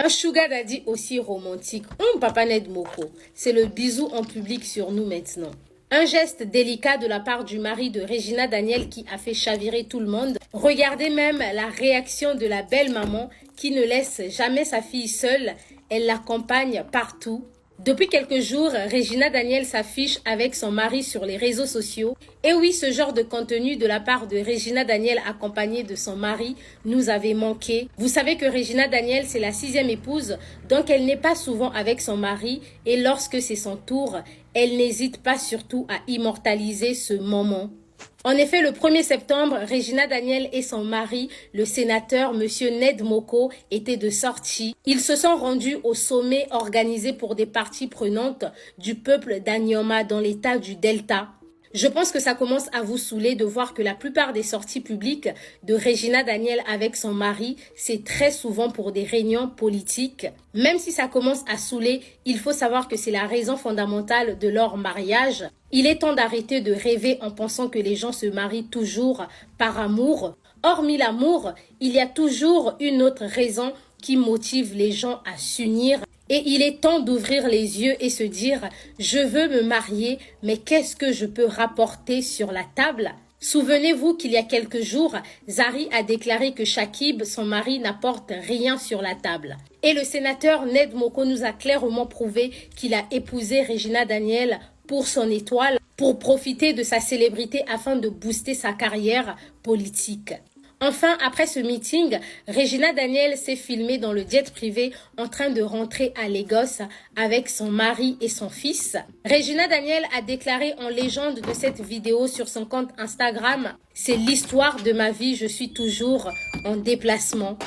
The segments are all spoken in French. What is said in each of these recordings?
Un sugar daddy aussi romantique. Papa Ned Moko, c'est le bisou en public sur nous maintenant. Un geste délicat de la part du mari de Regina Daniel qui a fait chavirer tout le monde. Regardez même la réaction de la belle maman qui ne laisse jamais sa fille seule. Elle l'accompagne partout. Depuis quelques jours, Regina Daniel s'affiche avec son mari sur les réseaux sociaux. Et oui, ce genre de contenu de la part de Regina Daniel accompagnée de son mari nous avait manqué. Vous savez que Regina Daniel, c'est la 6e épouse, donc elle n'est pas souvent avec son mari. Et lorsque c'est son tour, elle n'hésite pas surtout à immortaliser ce moment. En effet, le 1er septembre, Regina Daniel et son mari, le sénateur Monsieur Ned Moko, étaient de sortie. Ils se sont rendus au sommet organisé pour des parties prenantes du peuple d'Anyoma dans l'état du Delta. Je pense que ça commence à vous saouler de voir que la plupart des sorties publiques de Regina Daniel avec son mari, c'est très souvent pour des réunions politiques. Même si ça commence à saouler, il faut savoir que c'est la raison fondamentale de leur mariage. Il est temps d'arrêter de rêver en pensant que les gens se marient toujours par amour. Hormis l'amour, il y a toujours une autre raison qui motive les gens à s'unir. Et il est temps d'ouvrir les yeux et se dire « Je veux me marier, mais qu'est-ce que je peux rapporter sur la table ?» Souvenez-vous qu'il y a quelques jours, Zari a déclaré que Shakib, son mari, n'apporte rien sur la table. Et le sénateur Ned Moko nous a clairement prouvé qu'il a épousé Regina Daniel pour son étoile, pour profiter de sa célébrité afin de booster sa carrière politique. Enfin, après ce meeting, Regina Daniel s'est filmée dans le jet privé en train de rentrer à Lagos avec son mari et son fils. Regina Daniel a déclaré en légende de cette vidéo sur son compte Instagram « C'est l'histoire de ma vie, je suis toujours en déplacement ».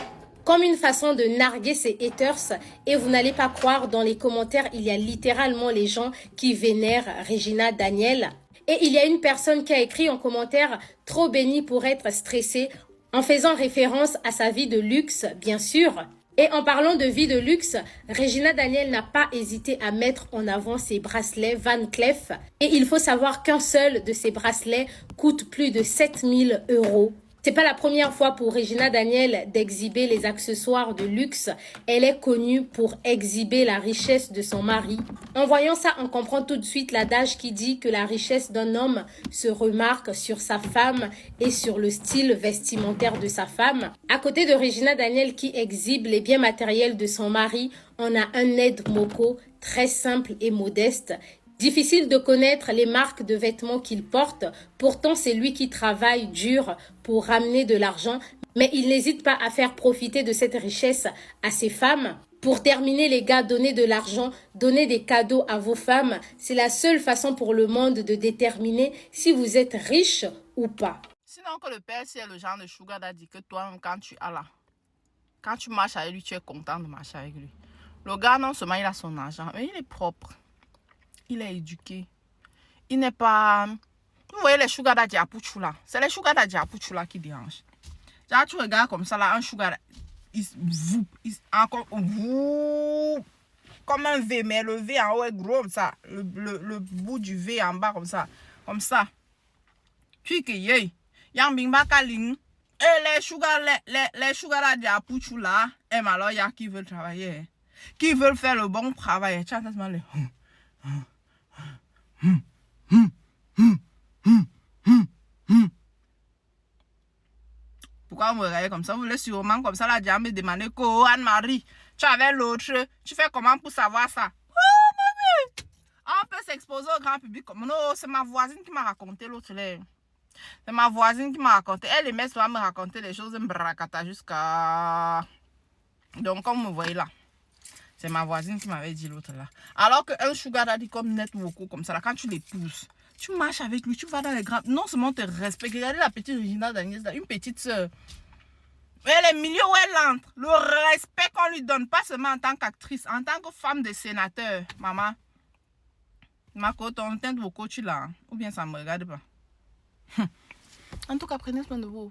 Comme une façon de narguer ses haters, et vous n'allez pas croire, dans les commentaires, il y a littéralement les gens qui vénèrent Regina Daniel. Et il y a une personne qui a écrit en commentaire « Trop béni pour être stressé », en faisant référence à sa vie de luxe, bien sûr. Et en parlant de vie de luxe, Regina Daniel n'a pas hésité à mettre en avant ses bracelets Van Cleef. Et il faut savoir qu'un seul de ces bracelets coûte plus de 7000 €. C'est pas la première fois pour Regina Daniel d'exhiber les accessoires de luxe. Elle est connue pour exhiber la richesse de son mari. En voyant ça, on comprend tout de suite l'adage qui dit que la richesse d'un homme se remarque sur sa femme et sur le style vestimentaire de sa femme. À côté de Regina Daniel qui exhibe les biens matériels de son mari, on a un Ned Moko très simple et modeste. Difficile de connaître les marques de vêtements qu'il porte, pourtant c'est lui qui travaille dur pour ramener de l'argent, mais il n'hésite pas à faire profiter de cette richesse à ses femmes. Pour terminer les gars, donnez de l'argent, donnez des cadeaux à vos femmes, c'est la seule façon pour le monde de déterminer si vous êtes riche ou pas. Sinon que le père, c'est le genre de sugar daddy que toi, quand tu as là, quand tu marches avec lui, tu es content de marcher avec lui. Le gars, non seulement il a son argent, mais il est propre. Il est éduqué. Il n'est pas... Vous voyez les sugar daddy à Pouchou là. C'est les sugar daddy à Pouchou là qui dérangent. Genre, tu regardes comme ça là, un sugar daddy, encore comme un V, mais le V en haut est gros comme ça. Le bout du V en bas comme ça. Comme ça. Puis que yé. Yang bing baka ling. Et les sugar daddy à Pouchou là, et alors il y a qui veulent travailler. Qui veulent faire le bon travail. Tu entends les... Pourquoi vous me regardez comme ça? Vous voulez sûrement comme ça, la diable me demander quoi, Anne-Marie, tu avais l'autre, tu fais comment pour savoir ça? Oh, mamie! On peut s'exposer au grand public comme non, c'est ma voisine qui m'a raconté l'autre. C'est ma voisine qui m'a raconté. Elle aimait souvent me raconter les choses de jusqu'à... Donc, comme vous voyez là. C'est ma voisine qui m'avait dit l'autre là. Alors qu'un sugar daddy comme Ned Moko, comme ça là, quand tu l'épouses, tu marches avec lui, tu vas dans les grands... Non seulement on te respecte. Regardez la petite Regina Daniel, une petite soeur. Elle est milieu où elle entre. Le respect qu'on lui donne, pas seulement en tant qu'actrice, en tant que femme de sénateur. Maman, ma côte, on teinte vos coachs là. Ou bien ça ne me regarde pas. En tout cas, prenez soin de vous.